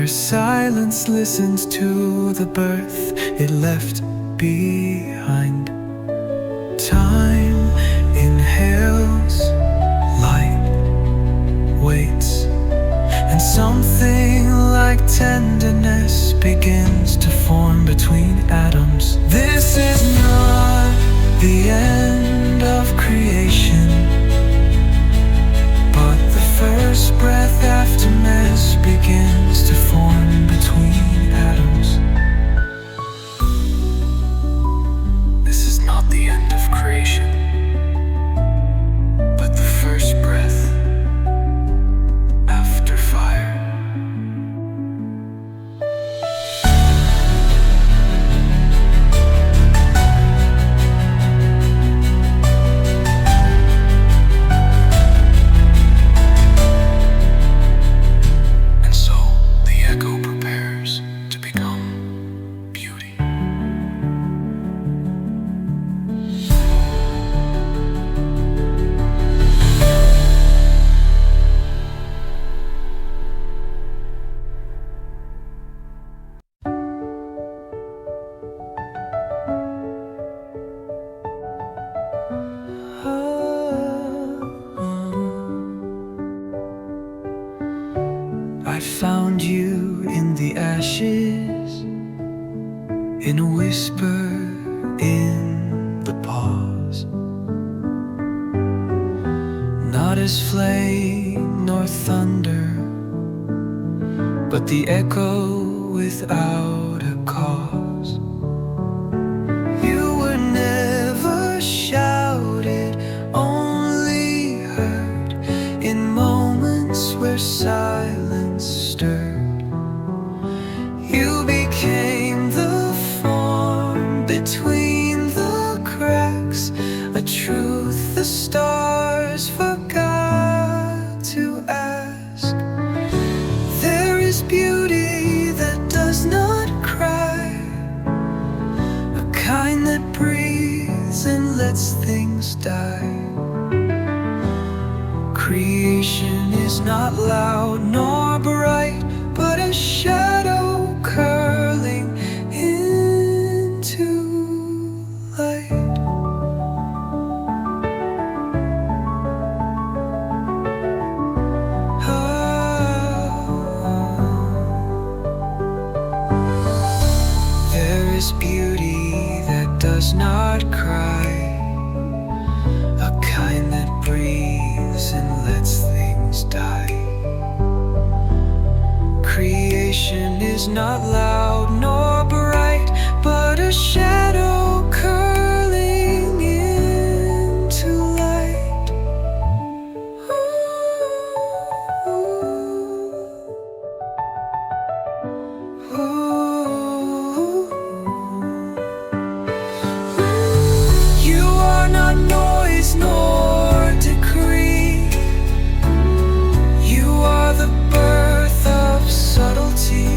silence listens to the birth it left behind. Time inhales, light waits, and something like tenderness begins to form between atoms. This is not the end of creation, but the first breath after mess begins to form between atoms. This is not the end of creation, but the first breath after fire. And so the echo prepares to become beauty. I found you in the ashes, in a whisper, in the pause. Not as flame nor thunder, but the echo without a cause. You were never shouted, only heard in moments where silence stirred. You became the form between the cracks, a truth the stars forgot to ask. There is beauty that does not cry, a kind that breathes and lets things die. Creation is not loud nor bright, but a shadow curling into light. There is beauty that does not cry, a kind that breathes and lets things die. Creation is not loud nor bright, but a shadow curling into light. You are not noise nor decree. You are the birth of subtlety,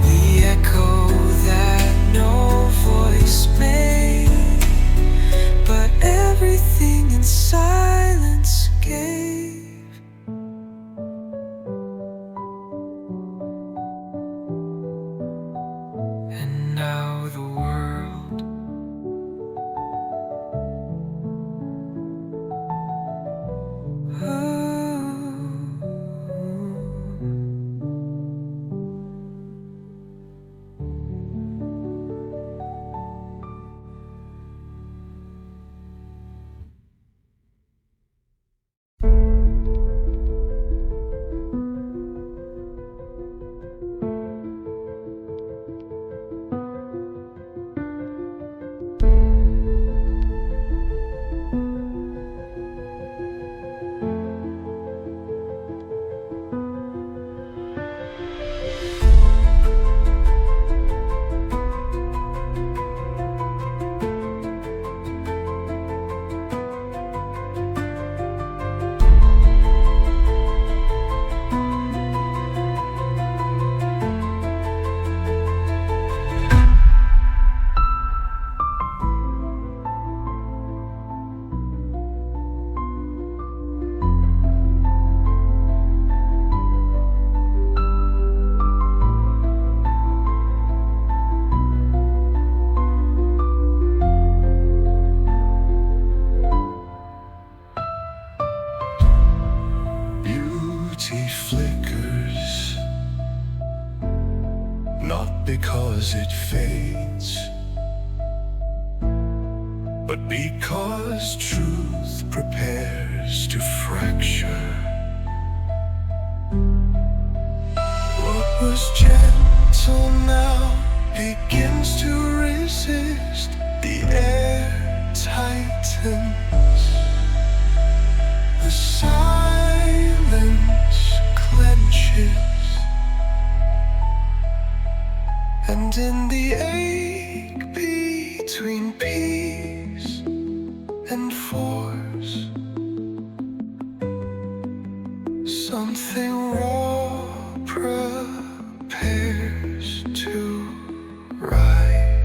the echo that no voice made, but everything in silence gave. And now the world but because truth prepares to fracture. What was gentle now begins to resist. The air tightens, the silence clenches, and in the ache between peace and force, something raw prepares to rise.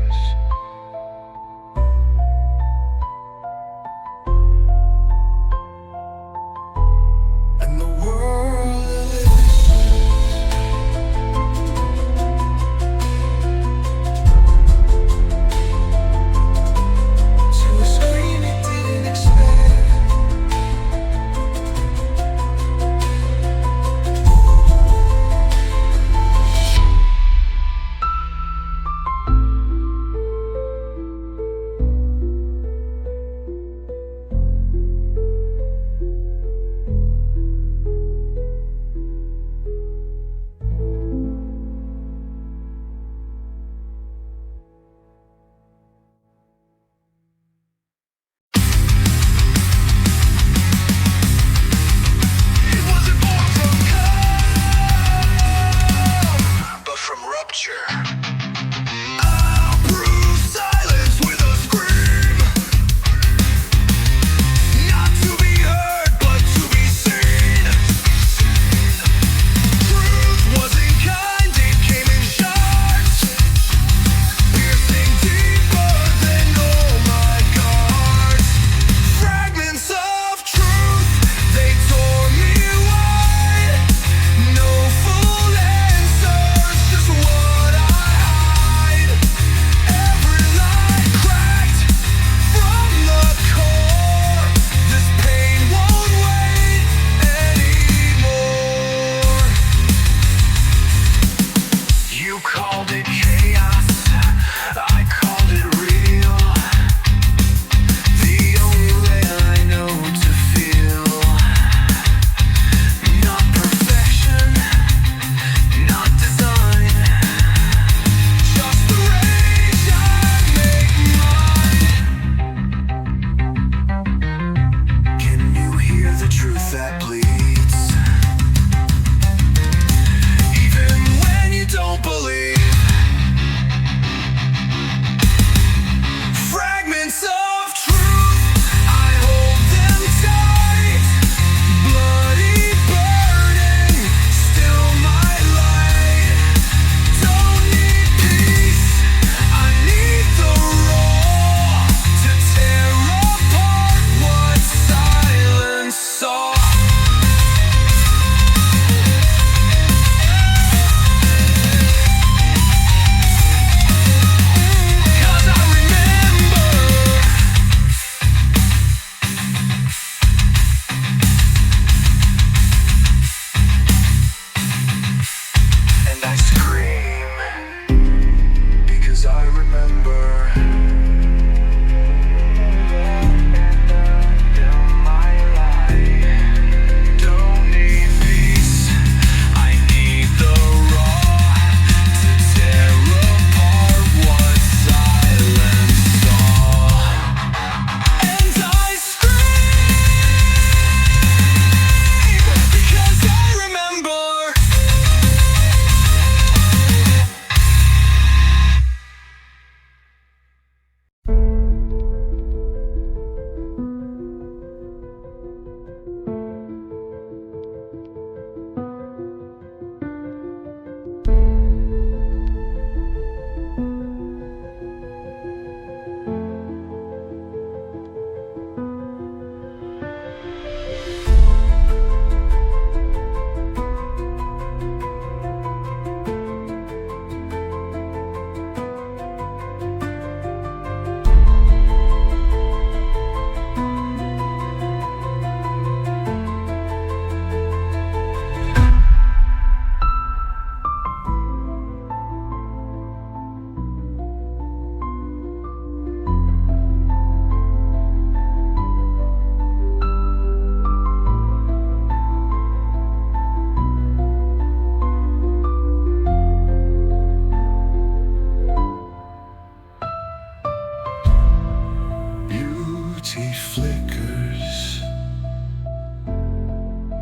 reality flickers,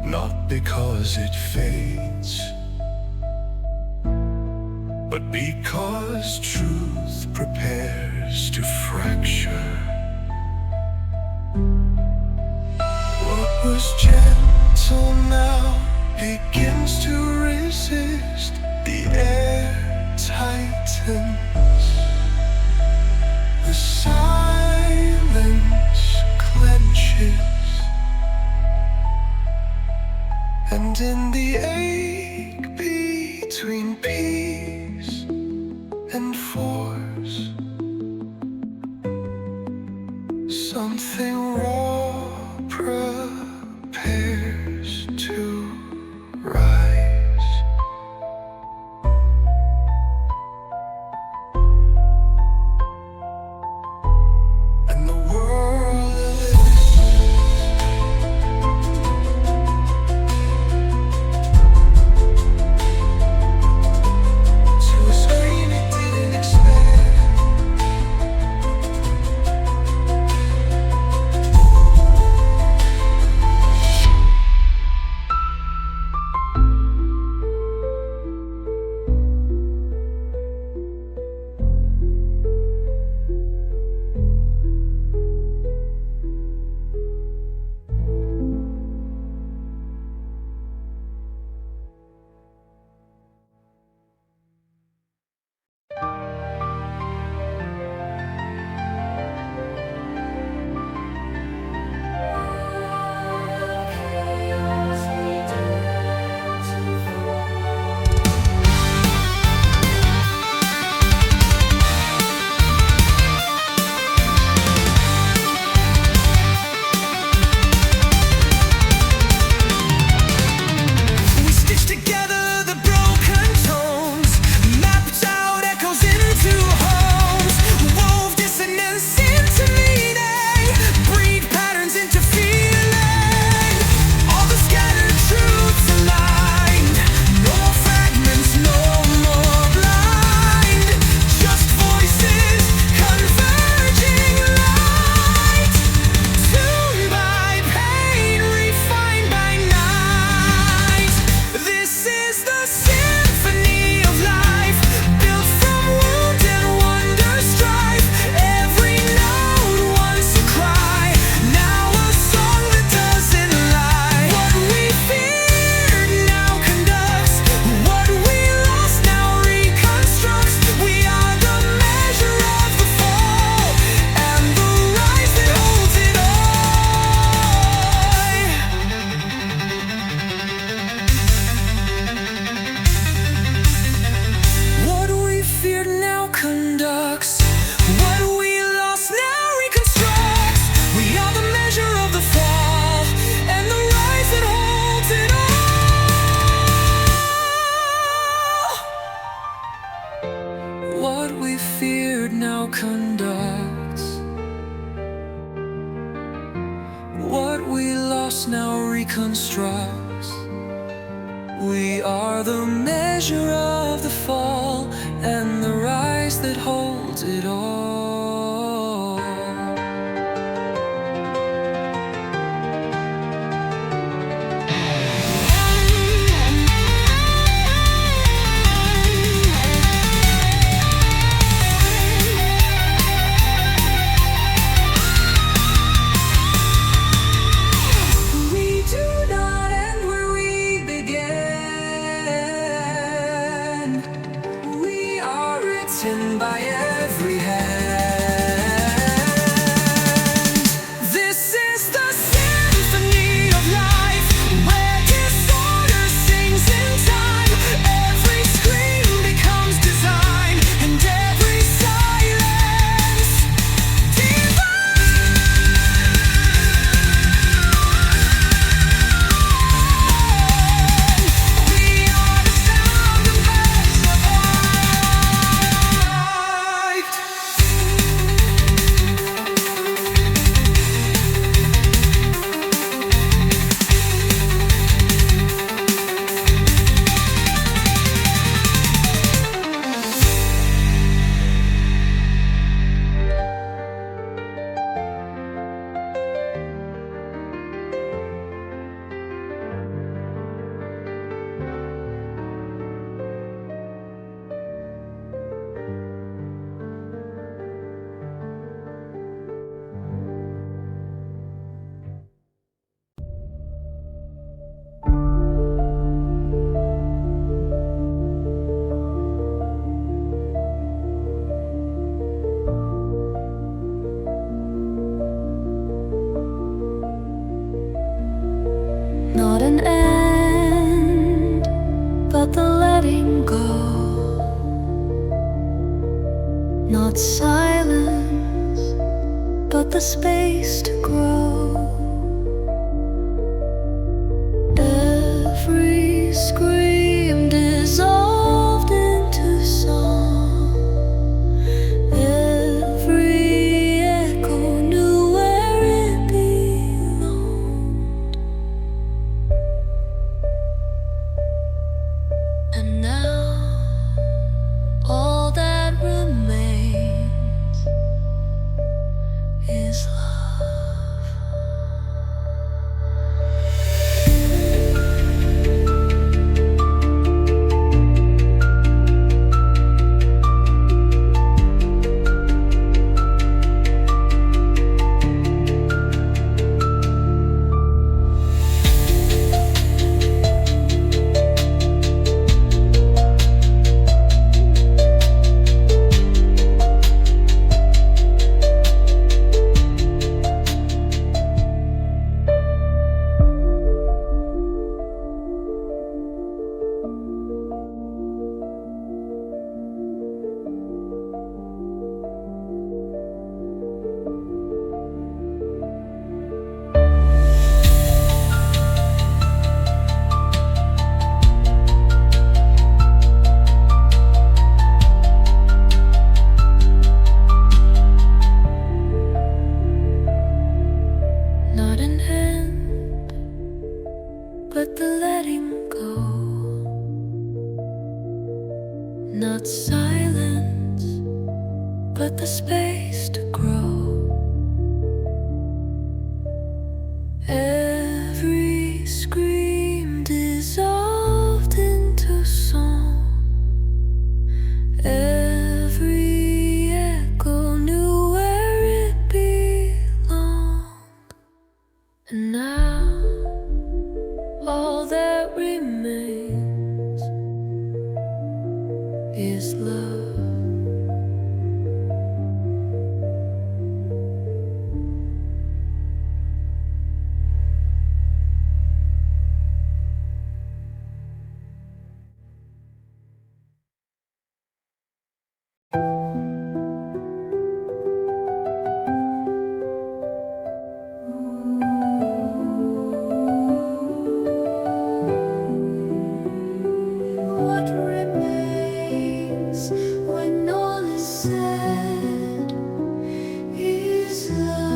not because it fades, but because truth prepares to fracture. What was gentle now begins to resist. The air tightens, the silence clenches, and in the ache between peace and force, something raw prepares to rise. And the world to a scream it didn't expect. What we feared now conducts. What we lost now reconstructs. We are the measure of the fall and the rise that holds it all. By every hand. but the space to grow. Every scream dissolved into song. Every echo knew where it belonged. And now all that remains is love. Not an end, but the letting go. Not silence, but the space to grow. Every scream dissolved into song. Every echo knew where it belonged. And now all that remains is love. What remains when all is said is love.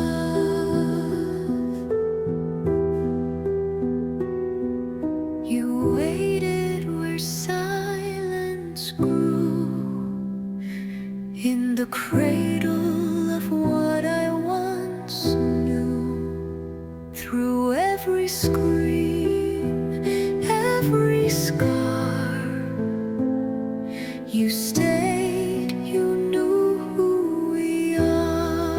You waited where silence grew, in the cradle of what I once knew. Through every scream, every scar, you stayed, you knew who we are.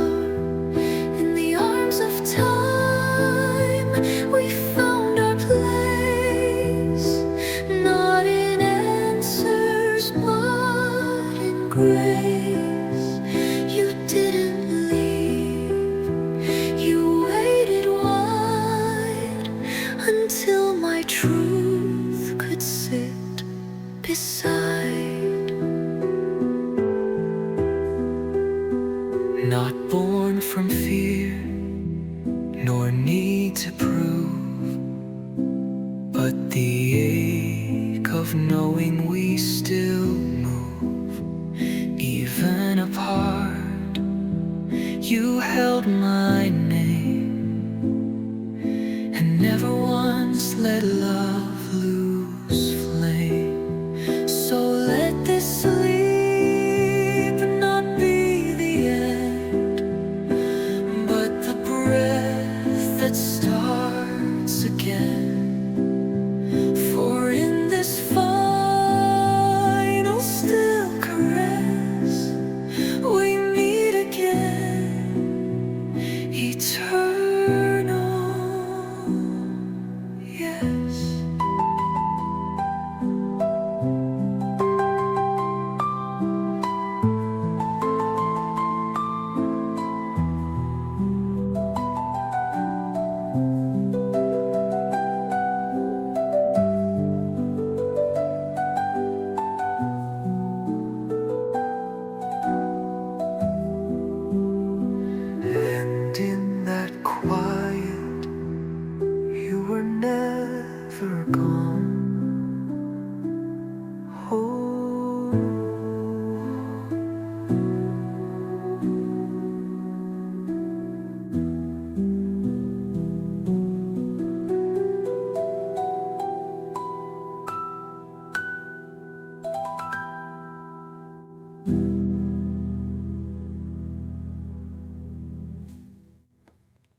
In the arms of time, we found our place, not in answers, but in grace. You didn't leave, you waited wide until my truth could sit beside. Not born from fear, nor need to prove, but the ache of knowing we still move. Even apart, you held my name, and never once let love